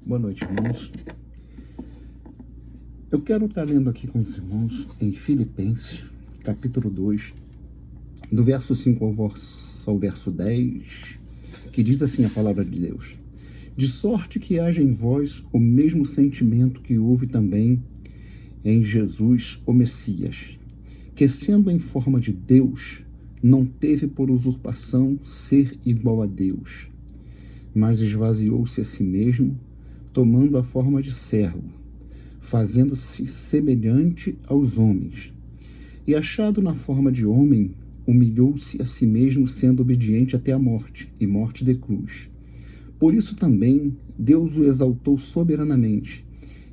Boa noite, irmãos. Eu quero estar lendo aqui com os irmãos em Filipenses, capítulo 2, do verso 5 ao verso 10, que diz assim a palavra de Deus: de sorte que haja em vós o mesmo sentimento que houve também em Jesus, o Messias, que sendo em forma de Deus, não teve por usurpação ser igual a Deus, mas esvaziou-se a si mesmo, tomando a forma de servo, fazendo-se semelhante aos homens. E achado na forma de homem, humilhou-se a si mesmo, sendo obediente até a morte, e morte de cruz. Por isso também Deus o exaltou soberanamente,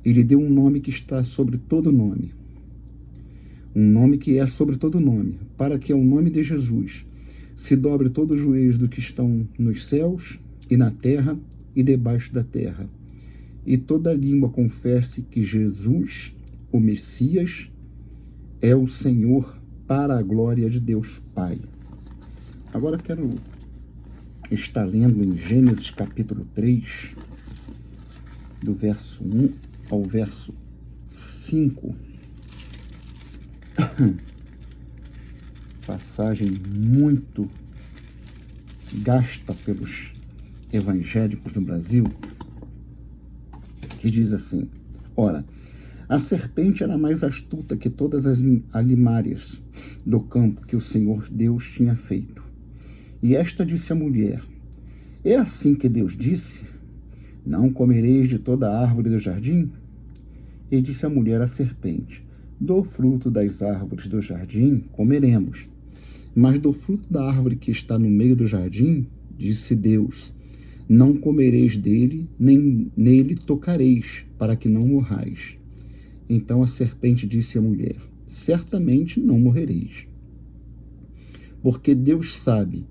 e lhe deu um nome que está sobre todo nome. Um nome que é sobre todo nome, para que ao nome de Jesus se dobre todo o joelho do que estão nos céus e na terra e debaixo da terra, e toda língua confesse que Jesus, o Messias, é o Senhor, para a glória de Deus Pai. Agora quero estar lendo em Gênesis capítulo 3, do verso 1 ao verso 5. Passagem muito gasta pelos evangélicos do Brasil, que diz assim: ora, a serpente era mais astuta que todas as alimárias do campo que o Senhor Deus tinha feito. E esta disse à mulher: é assim que Deus disse: não comereis de toda a árvore do jardim? E disse a mulher à serpente: do fruto das árvores do jardim comeremos, mas do fruto da árvore que está no meio do jardim, disse Deus: não comereis dele, nem nele tocareis, para que não morrais. Então a serpente disse à mulher: certamente não morrereis. Porque Deus sabe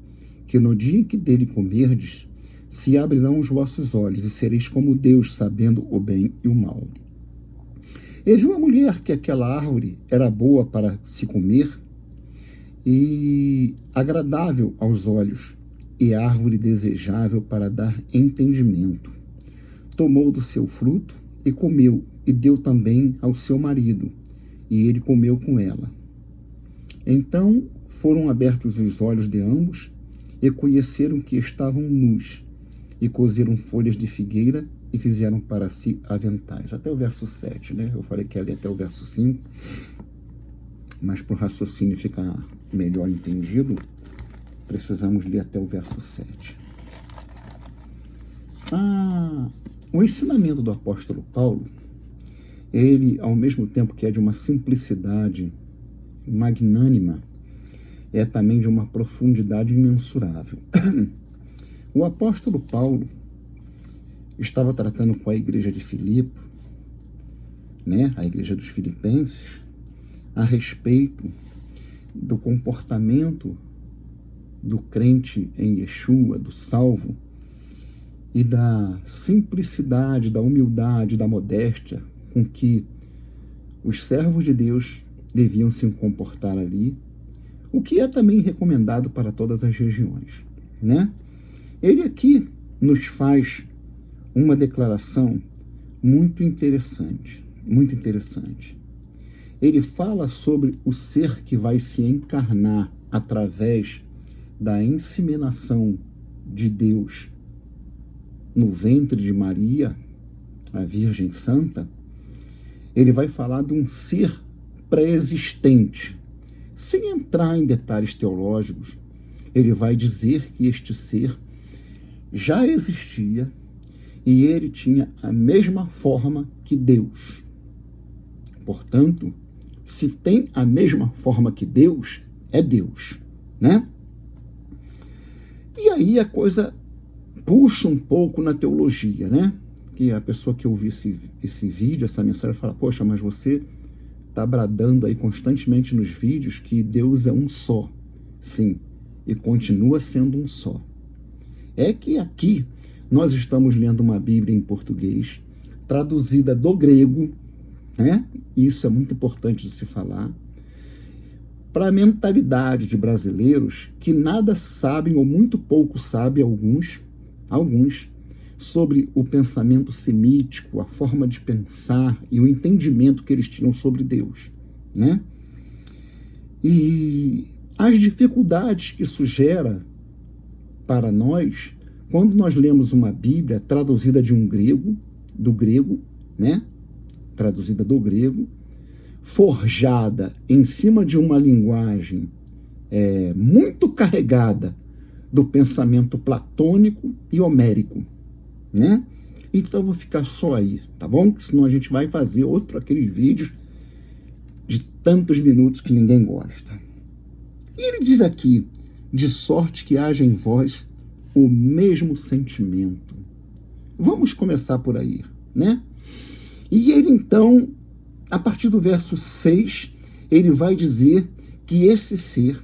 que no dia em que dele comerdes, se abrirão os vossos olhos, e sereis como Deus, sabendo o bem e o mal. E viu a mulher que aquela árvore era boa para se comer, e agradável aos olhos, e árvore desejável para dar entendimento. Tomou do seu fruto e comeu, e deu também ao seu marido, e ele comeu com ela. Então foram abertos os olhos de ambos, e conheceram que estavam nus, e cozeram folhas de figueira, e fizeram para si aventais. Até o verso 7, né? Eu falei que ia ler até o verso 5, mas para o raciocínio ficar melhor entendido, precisamos ler até o verso 7. O ensinamento do apóstolo Paulo, ele, ao mesmo tempo que é de uma simplicidade magnânima, é também de uma profundidade imensurável. O apóstolo Paulo estava tratando com a igreja de Filipe, né, a igreja dos filipenses, a respeito do comportamento do crente em Yeshua, do salvo, e da simplicidade, da humildade, da modéstia com que os servos de Deus deviam se comportar ali, o que é também recomendado para todas as regiões, né? Ele aqui nos faz uma declaração muito interessante, muito interessante. Ele fala sobre o ser que vai se encarnar através da inseminação de Deus no ventre de Maria, a Virgem Santa. Ele vai falar de um ser pré-existente. Sem entrar em detalhes teológicos, ele vai dizer que este ser já existia e ele tinha a mesma forma que Deus. Portanto, se tem a mesma forma que Deus, é Deus, né? E aí a coisa puxa um pouco na teologia, né? Que a pessoa que ouvir esse vídeo, essa mensagem, fala: poxa, mas você está bradando aí constantemente nos vídeos que Deus é um só. Sim, e continua sendo um só. É que aqui nós estamos lendo uma Bíblia em português, traduzida do grego, né? Isso é muito importante de se falar, para a mentalidade de brasileiros que nada sabem ou muito pouco sabem, alguns, sobre o pensamento semítico, a forma de pensar e o entendimento que eles tinham sobre Deus, né? E as dificuldades que isso gera para nós, quando nós lemos uma Bíblia traduzida do grego, né? Traduzida do grego, forjada em cima de uma linguagem muito carregada do pensamento platônico e homérico, né? Então eu vou ficar só aí, tá bom? Senão a gente vai fazer aqueles vídeos de tantos minutos que ninguém gosta. E ele diz aqui, de sorte que haja em vós o mesmo sentimento. Vamos começar por aí, né? E ele então, a partir do verso 6, ele vai dizer que esse ser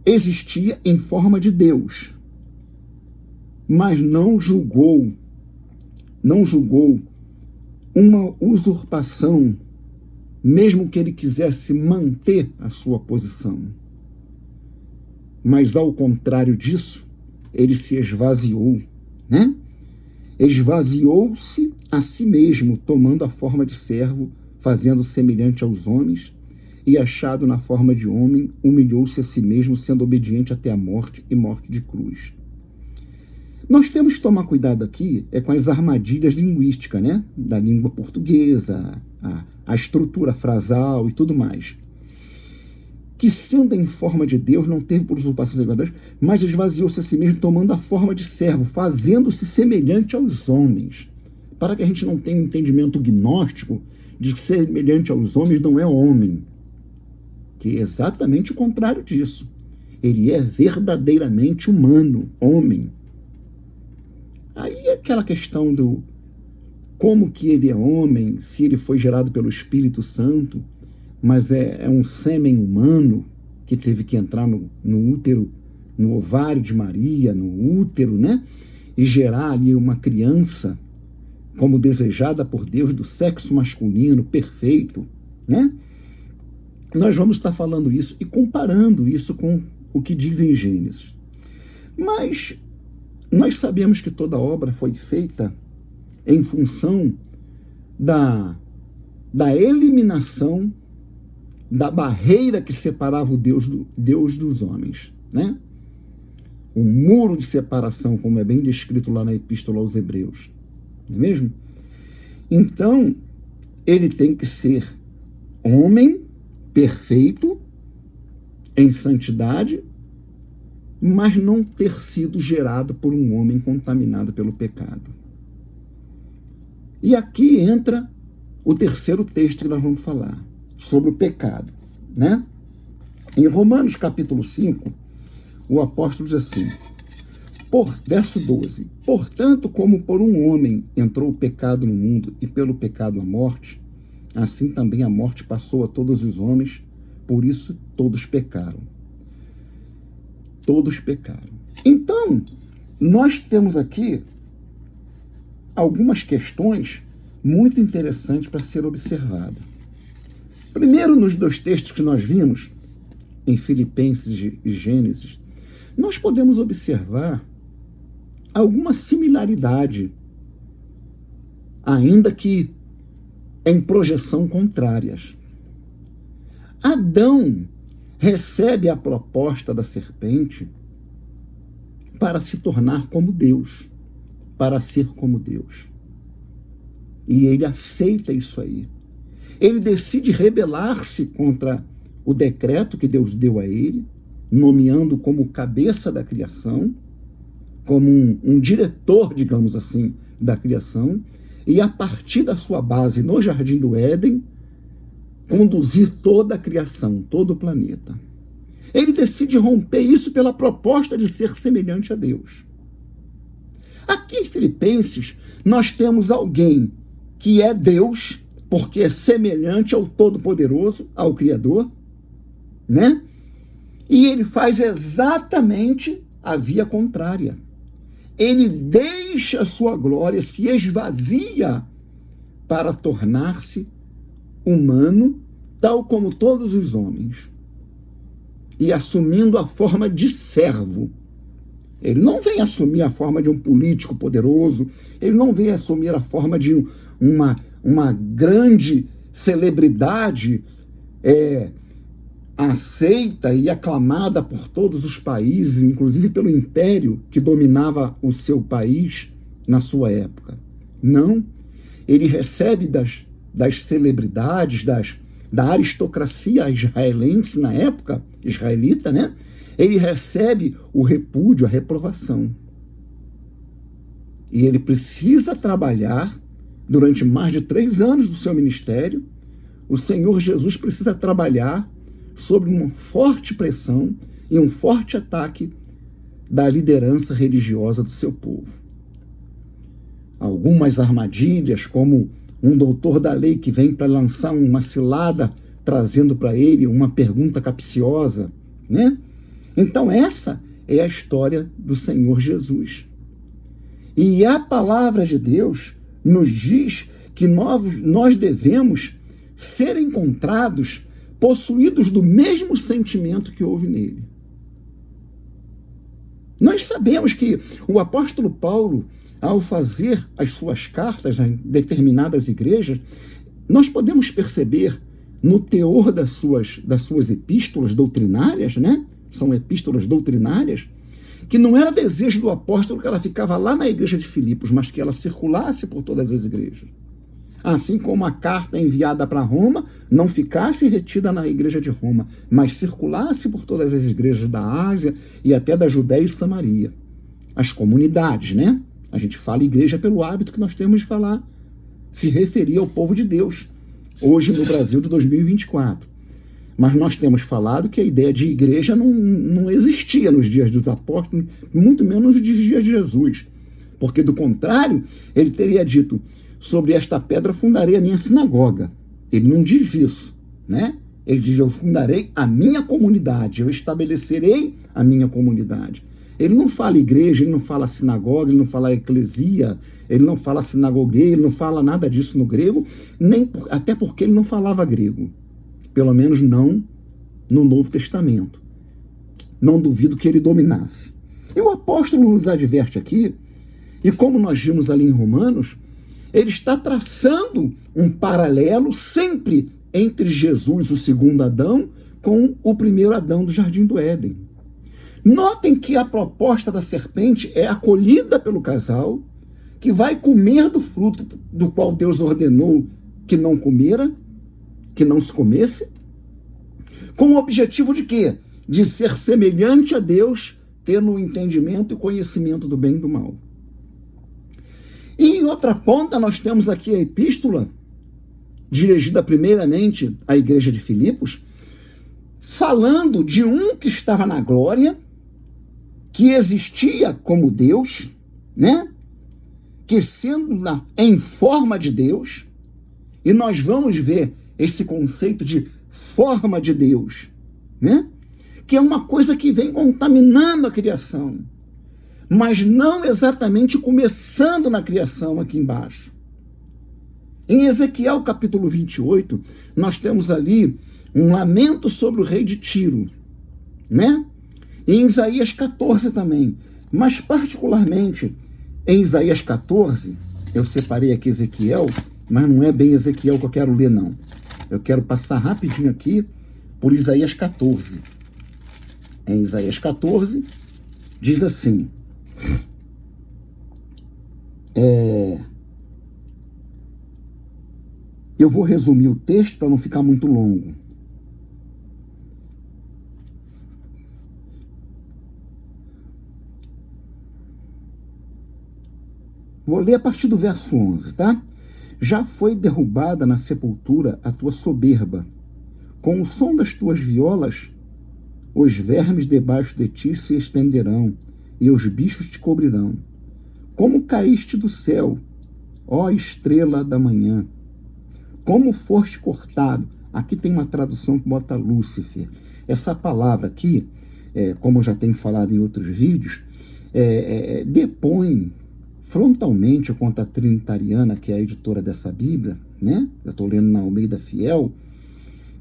existia em forma de Deus, mas não julgou uma usurpação, mesmo que ele quisesse manter a sua posição. Mas ao contrário disso, ele se esvaziou, né? Esvaziou-se a si mesmo, tomando a forma de servo, fazendo semelhante aos homens, e achado na forma de homem, humilhou-se a si mesmo, sendo obediente até a morte e morte de cruz. Nós temos que tomar cuidado aqui com as armadilhas linguísticas, né? Da língua portuguesa, a estrutura frasal e tudo mais. Que sendo em forma de Deus, não teve por usurpação igual a Deus, mas esvaziou-se a si mesmo, tomando a forma de servo, fazendo-se semelhante aos homens. Para que a gente não tenha um entendimento gnóstico de que semelhante aos homens não é homem. Que é exatamente o contrário disso. Ele é verdadeiramente humano, homem. Aí é aquela questão do como que ele é homem, se ele foi gerado pelo Espírito Santo, mas é um sêmen humano que teve que entrar no útero, no ovário de Maria, no útero, né? E gerar ali uma criança como desejada por Deus, do sexo masculino, perfeito, né? Nós vamos estar falando isso e comparando isso com o que diz em Gênesis. Mas nós sabemos que toda obra foi feita em função da eliminação da barreira que separava o Deus dos homens, né? O muro de separação, como é bem descrito lá na Epístola aos Hebreus, não é mesmo? Então, ele tem que ser homem perfeito, em santidade, mas não ter sido gerado por um homem contaminado pelo pecado. E aqui entra o terceiro texto que nós vamos falar, sobre o pecado, né? Em Romanos capítulo 5, o apóstolo diz assim, verso 12, portanto, como por um homem entrou o pecado no mundo, e pelo pecado a morte, assim também a morte passou a todos os homens, por isso todos pecaram. Todos pecaram. Então, nós temos aqui algumas questões muito interessantes para ser observadas. Primeiro, nos dois textos que nós vimos, em Filipenses e Gênesis, nós podemos observar alguma similaridade, ainda que em projeção contrárias. Adão recebe a proposta da serpente para se tornar como Deus, para ser como Deus. E ele aceita isso aí. Ele decide rebelar-se contra o decreto que Deus deu a ele, nomeando como cabeça da criação, como um diretor, digamos assim, da criação, e a partir da sua base no Jardim do Éden, conduzir toda a criação, todo o planeta. Ele decide romper isso pela proposta de ser semelhante a Deus. Aqui em Filipenses, nós temos alguém que é Deus, porque é semelhante ao Todo-Poderoso, ao Criador, né? E ele faz exatamente a via contrária. Ele deixa a sua glória, se esvazia para tornar-se humano, tal como todos os homens, e assumindo a forma de servo. Ele não vem assumir a forma de um político poderoso, ele não vem assumir a forma de uma grande celebridade aceita e aclamada por todos os países, inclusive pelo império que dominava o seu país na sua época. Não, ele recebe das celebridades, da aristocracia israelense na época, israelita, né? Ele recebe o repúdio, a reprovação. E ele precisa trabalhar durante mais de 3 anos do seu ministério. O Senhor Jesus precisa trabalhar sob uma forte pressão e um forte ataque da liderança religiosa do seu povo. Algumas armadilhas, como um doutor da lei que vem para lançar uma cilada, trazendo para ele uma pergunta capciosa, né? Então essa é a história do Senhor Jesus. E a palavra de Deus nos diz que nós devemos ser encontrados possuídos do mesmo sentimento que houve nele. Nós sabemos que o apóstolo Paulo, ao fazer as suas cartas a determinadas igrejas, nós podemos perceber no teor das suas epístolas doutrinárias, né? São epístolas doutrinárias, que não era desejo do apóstolo que ela ficava lá na igreja de Filipos, mas que ela circulasse por todas as igrejas. Assim como a carta enviada para Roma não ficasse retida na igreja de Roma, mas circulasse por todas as igrejas da Ásia e até da Judéia e Samaria. As comunidades, né? A gente fala igreja pelo hábito que nós temos de falar, se referir ao povo de Deus, hoje no Brasil de 2024. Mas nós temos falado que a ideia de igreja não existia nos dias dos apóstolos, muito menos nos dias de Jesus. Porque, do contrário, ele teria dito: sobre esta pedra fundarei a minha sinagoga. Ele não diz isso, né? Ele diz: eu fundarei a minha comunidade, eu estabelecerei a minha comunidade. Ele não fala igreja, ele não fala sinagoga, ele não fala eclesia, ele não fala sinagogueia, ele não fala nada disso no grego, até porque ele não falava grego. Pelo menos não no Novo Testamento. Não duvido que ele dominasse. E o apóstolo nos adverte aqui, e como nós vimos ali em Romanos, ele está traçando um paralelo sempre entre Jesus, o segundo Adão, com o primeiro Adão do Jardim do Éden. Notem que a proposta da serpente é acolhida pelo casal, que vai comer do fruto do qual Deus ordenou que não comera, que não se comesse, com o objetivo de quê? De ser semelhante a Deus, tendo o entendimento e conhecimento do bem e do mal. E em outra ponta nós temos aqui a epístola, dirigida primeiramente à igreja de Filipos, falando de um que estava na glória, que existia como Deus, né? Que sendo em forma de Deus, e nós vamos ver esse conceito de forma de Deus, né? Que é uma coisa que vem contaminando a criação, mas não exatamente começando na criação aqui embaixo. Em Ezequiel capítulo 28, nós temos ali um lamento sobre o rei de Tiro, né? E em Isaías 14 também, mas particularmente em Isaías 14, eu separei aqui Ezequiel, mas não é bem Ezequiel que eu quero ler, não. Eu quero passar rapidinho aqui por Isaías 14. Em Isaías 14, diz assim: eu vou resumir o texto para não ficar muito longo. Vou ler a partir do verso 11, tá? Já foi derrubada na sepultura a tua soberba. Com o som das tuas violas, os vermes debaixo de ti se estenderão, e os bichos te cobrirão. Como caíste do céu, ó estrela da manhã! Como foste cortado. Aqui tem uma tradução que bota Lúcifer. Essa palavra aqui, como eu já tenho falado em outros vídeos, depõe frontalmente contra a Trinitariana, que é a editora dessa Bíblia, né? Eu estou lendo na Almeida Fiel,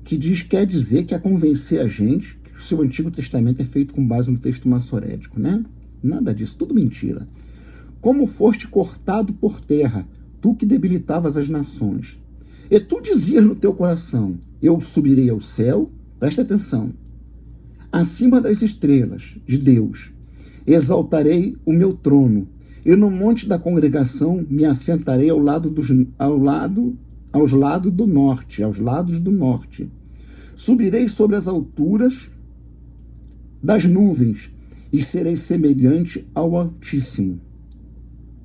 que quer dizer que é convencer a gente que o seu Antigo Testamento é feito com base no texto massorético, né? Nada disso, tudo mentira. Como foste cortado por terra, tu que debilitavas as nações. E tu dizias no teu coração, eu subirei ao céu, presta atenção, acima das estrelas de Deus, exaltarei o meu trono, e no monte da congregação me assentarei aos lados do norte. Subirei sobre as alturas das nuvens, e serei semelhante ao Altíssimo.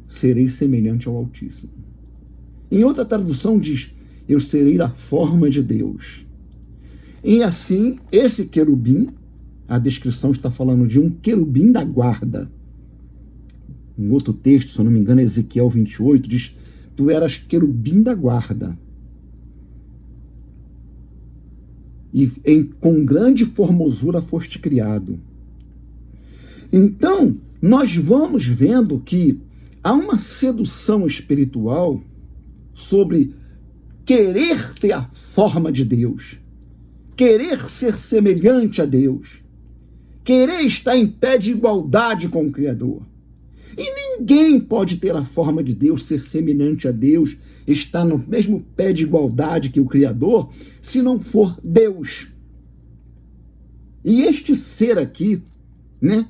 Serei semelhante ao Altíssimo. Em outra tradução diz, eu serei da forma de Deus. E assim, esse querubim, a descrição está falando de um querubim da guarda. Um outro texto, se eu não me engano, Ezequiel 28, diz, tu eras querubim da guarda. E com grande formosura foste criado. Então, nós vamos vendo que há uma sedução espiritual sobre querer ter a forma de Deus, querer ser semelhante a Deus, querer estar em pé de igualdade com o Criador. E ninguém pode ter a forma de Deus, ser semelhante a Deus, estar no mesmo pé de igualdade que o Criador, se não for Deus. E este ser aqui, né,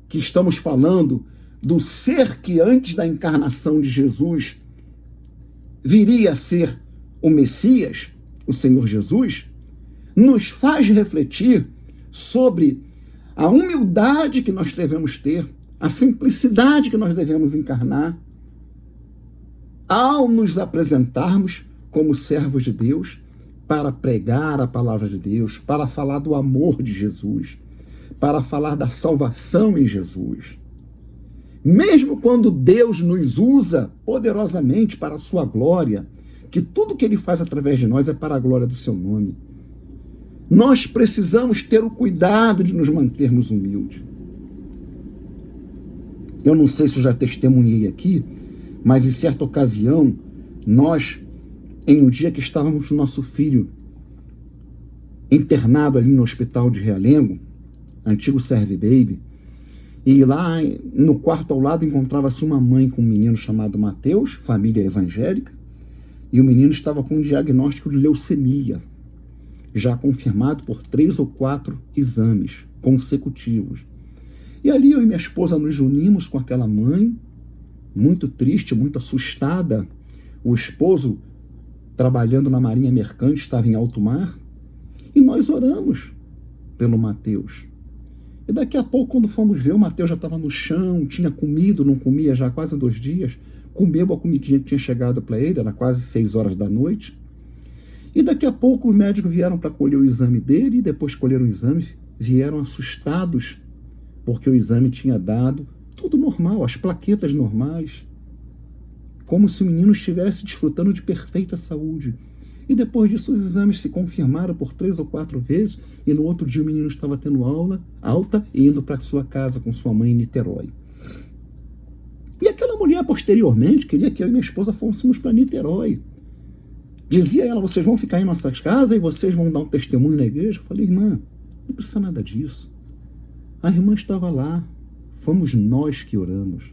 que estamos falando, do ser que antes da encarnação de Jesus viria a ser o Messias, o Senhor Jesus, nos faz refletir sobre a humildade que nós devemos ter, a simplicidade que nós devemos encarnar ao nos apresentarmos como servos de Deus para pregar a palavra de Deus, para falar do amor de Jesus, para falar da salvação em Jesus. Mesmo quando Deus nos usa poderosamente para a sua glória, que tudo que Ele faz através de nós é para a glória do seu nome, nós precisamos ter o cuidado de nos mantermos humildes. Eu não sei se eu já testemunhei aqui, mas em certa ocasião, nós, em um dia que estávamos com nosso filho internado ali no hospital de Realengo, antigo Serve Baby, e lá no quarto ao lado encontrava-se uma mãe com um menino chamado Mateus, família evangélica, e o menino estava com um diagnóstico de leucemia, já confirmado por 3 ou 4 exames consecutivos. E ali eu e minha esposa nos unimos com aquela mãe, muito triste, muito assustada. O esposo, trabalhando na marinha mercante, estava em alto mar, e nós oramos pelo Mateus. E daqui a pouco, quando fomos ver, o Mateus já estava no chão, tinha comido, não comia já há quase 2 dias, comeu a comidinha que tinha chegado para ele, era quase 6 horas da noite. E daqui a pouco os médicos vieram para colher o exame dele, e depois que colheram o exame, vieram assustados, porque o exame tinha dado tudo normal, as plaquetas normais, como se o menino estivesse desfrutando de perfeita saúde. E depois disso os exames se confirmaram por 3 ou 4 vezes, e no outro dia o menino estava tendo alta e indo para sua casa com sua mãe em Niterói. E aquela mulher posteriormente queria que eu e minha esposa fôssemos para Niterói. Dizia ela, vocês vão ficar em nossas casas e vocês vão dar um testemunho na igreja? Eu falei, irmã, não precisa nada disso. A irmã estava lá, fomos nós que oramos.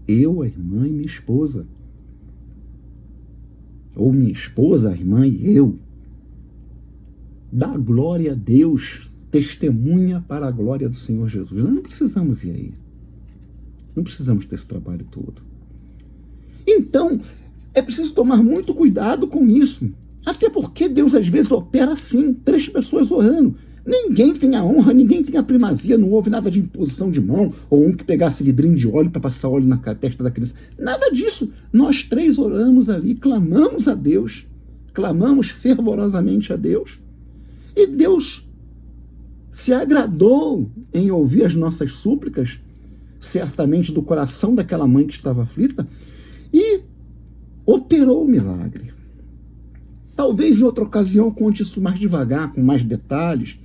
Eu, a irmã e minha esposa. Ou minha esposa, a irmã e eu. Dá glória a Deus, testemunha para a glória do Senhor Jesus. Nós não precisamos ir aí. Não precisamos ter esse trabalho todo. Então, é preciso tomar muito cuidado com isso. Até porque Deus às vezes opera assim, 3 pessoas orando. Ninguém tem a honra, ninguém tem a primazia, não houve nada de imposição de mão, ou um que pegasse vidrinho de óleo para passar óleo na testa da criança. Nada disso. Nós 3 oramos ali, clamamos a Deus, clamamos fervorosamente a Deus, e Deus se agradou em ouvir as nossas súplicas, certamente do coração daquela mãe que estava aflita, e operou o milagre. Talvez em outra ocasião eu conte isso mais devagar, com mais detalhes,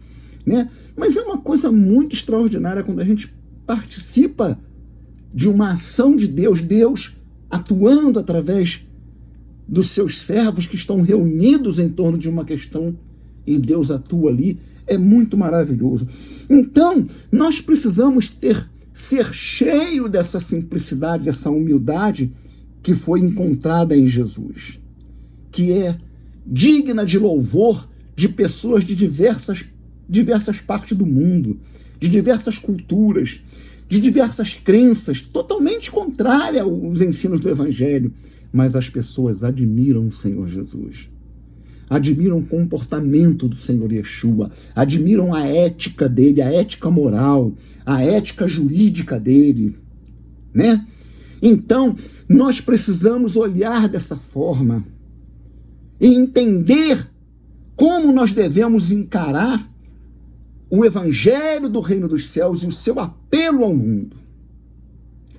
né? Mas é uma coisa muito extraordinária quando a gente participa de uma ação de Deus, Deus atuando através dos seus servos que estão reunidos em torno de uma questão e Deus atua ali, é muito maravilhoso. Então, nós precisamos ter ser cheio dessa simplicidade, dessa humildade que foi encontrada em Jesus, que é digna de louvor de pessoas de diversas partes do mundo, de diversas culturas, de diversas crenças, totalmente contrária aos ensinos do Evangelho, mas as pessoas admiram o Senhor Jesus, admiram o comportamento do Senhor Yeshua, admiram a ética dele, a ética moral, a ética jurídica dele, né? Então, nós precisamos olhar dessa forma e entender como nós devemos encarar o Evangelho do Reino dos Céus e o seu apelo ao mundo.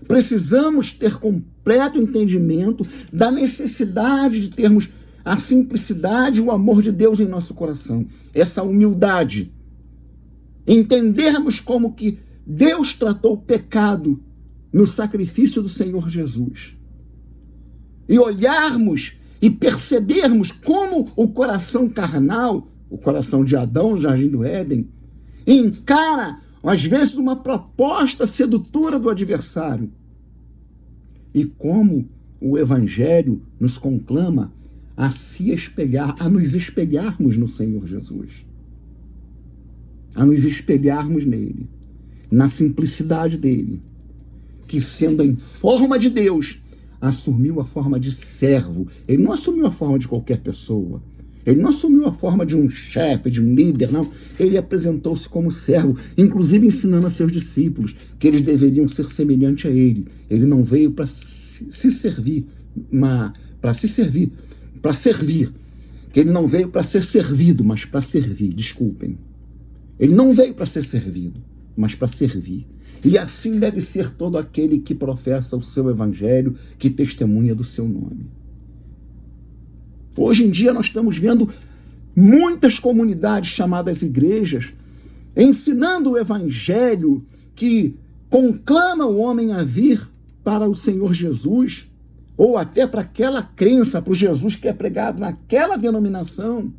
Precisamos ter completo entendimento da necessidade de termos a simplicidade e o amor de Deus em nosso coração, essa humildade. Entendermos como que Deus tratou o pecado no sacrifício do Senhor Jesus. E olharmos e percebermos como o coração carnal, o coração de Adão no Jardim do Éden, encara, às vezes, uma proposta sedutora do adversário. E como o Evangelho nos conclama a se espelhar, a nos espelharmos no Senhor Jesus. A nos espelharmos nele, na simplicidade dele, que sendo em forma de Deus, assumiu a forma de servo. Ele não assumiu a forma de qualquer pessoa. Ele não assumiu a forma de um chefe, de um líder, não. Ele apresentou-se como servo, inclusive ensinando a seus discípulos que eles deveriam ser semelhantes a ele. Ele não veio para se servir, para servir. Que ele não veio para ser servido, mas para servir, desculpem. Ele não veio para ser servido, mas para servir. E assim deve ser todo aquele que professa o seu evangelho, que testemunha do seu nome. Hoje em dia nós estamos vendo muitas comunidades chamadas igrejas ensinando o evangelho que conclama o homem a vir para o Senhor Jesus, ou até para aquela crença, para o Jesus que é pregado naquela denominação,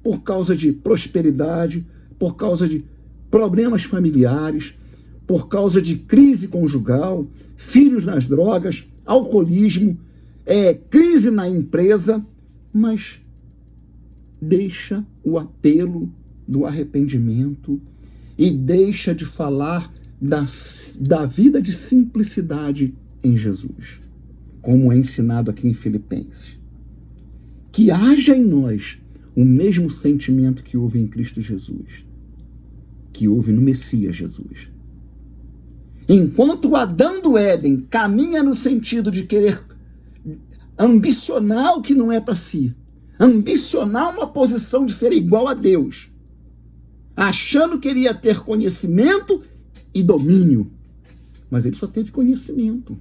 por causa de prosperidade, por causa de problemas familiares, por causa de crise conjugal, filhos nas drogas, alcoolismo, crise na empresa, mas deixa o apelo do arrependimento e deixa de falar da vida de simplicidade em Jesus, como é ensinado aqui em Filipenses. Que haja em nós o mesmo sentimento que houve em Cristo Jesus, que houve no Messias Jesus. Enquanto o Adão do Éden caminha no sentido de querer ambicionar o que não é para si, ambicionar uma posição de ser igual a Deus, achando que ele ia ter conhecimento e domínio, mas ele só teve conhecimento.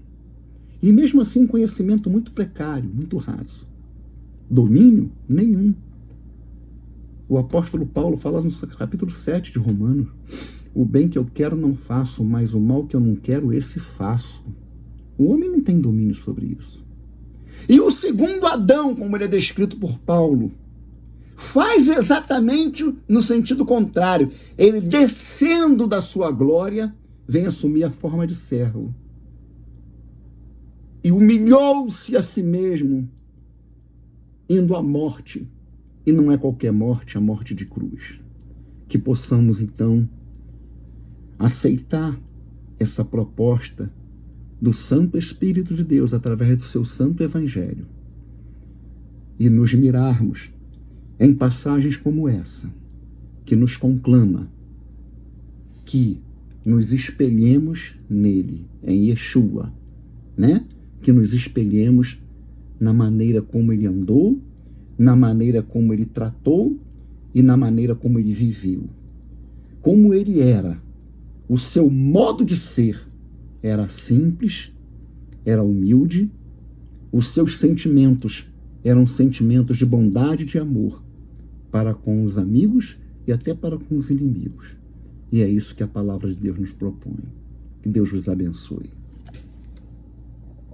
E mesmo assim, conhecimento muito precário, muito raso. Domínio? Nenhum. O apóstolo Paulo fala no capítulo 7 de Romanos: o bem que eu quero não faço, mas o mal que eu não quero, esse faço. O homem não tem domínio sobre isso. E o segundo Adão, como ele é descrito por Paulo, faz exatamente no sentido contrário. Ele, descendo da sua glória, vem assumir a forma de servo. E humilhou-se a si mesmo, indo à morte. E não é qualquer morte, a morte de cruz. Que possamos, então, aceitar essa proposta do Santo Espírito de Deus através do seu Santo Evangelho e nos mirarmos em passagens como essa, que nos conclama que nos espelhemos nele, em Yeshua, né? Que nos espelhemos na maneira como ele andou, na maneira como ele tratou e na maneira como ele viveu. Como ele era, o seu modo de ser era simples, era humilde, os seus sentimentos eram sentimentos de bondade e de amor para com os amigos e até para com os inimigos. E é isso que a palavra de Deus nos propõe. Que Deus vos abençoe.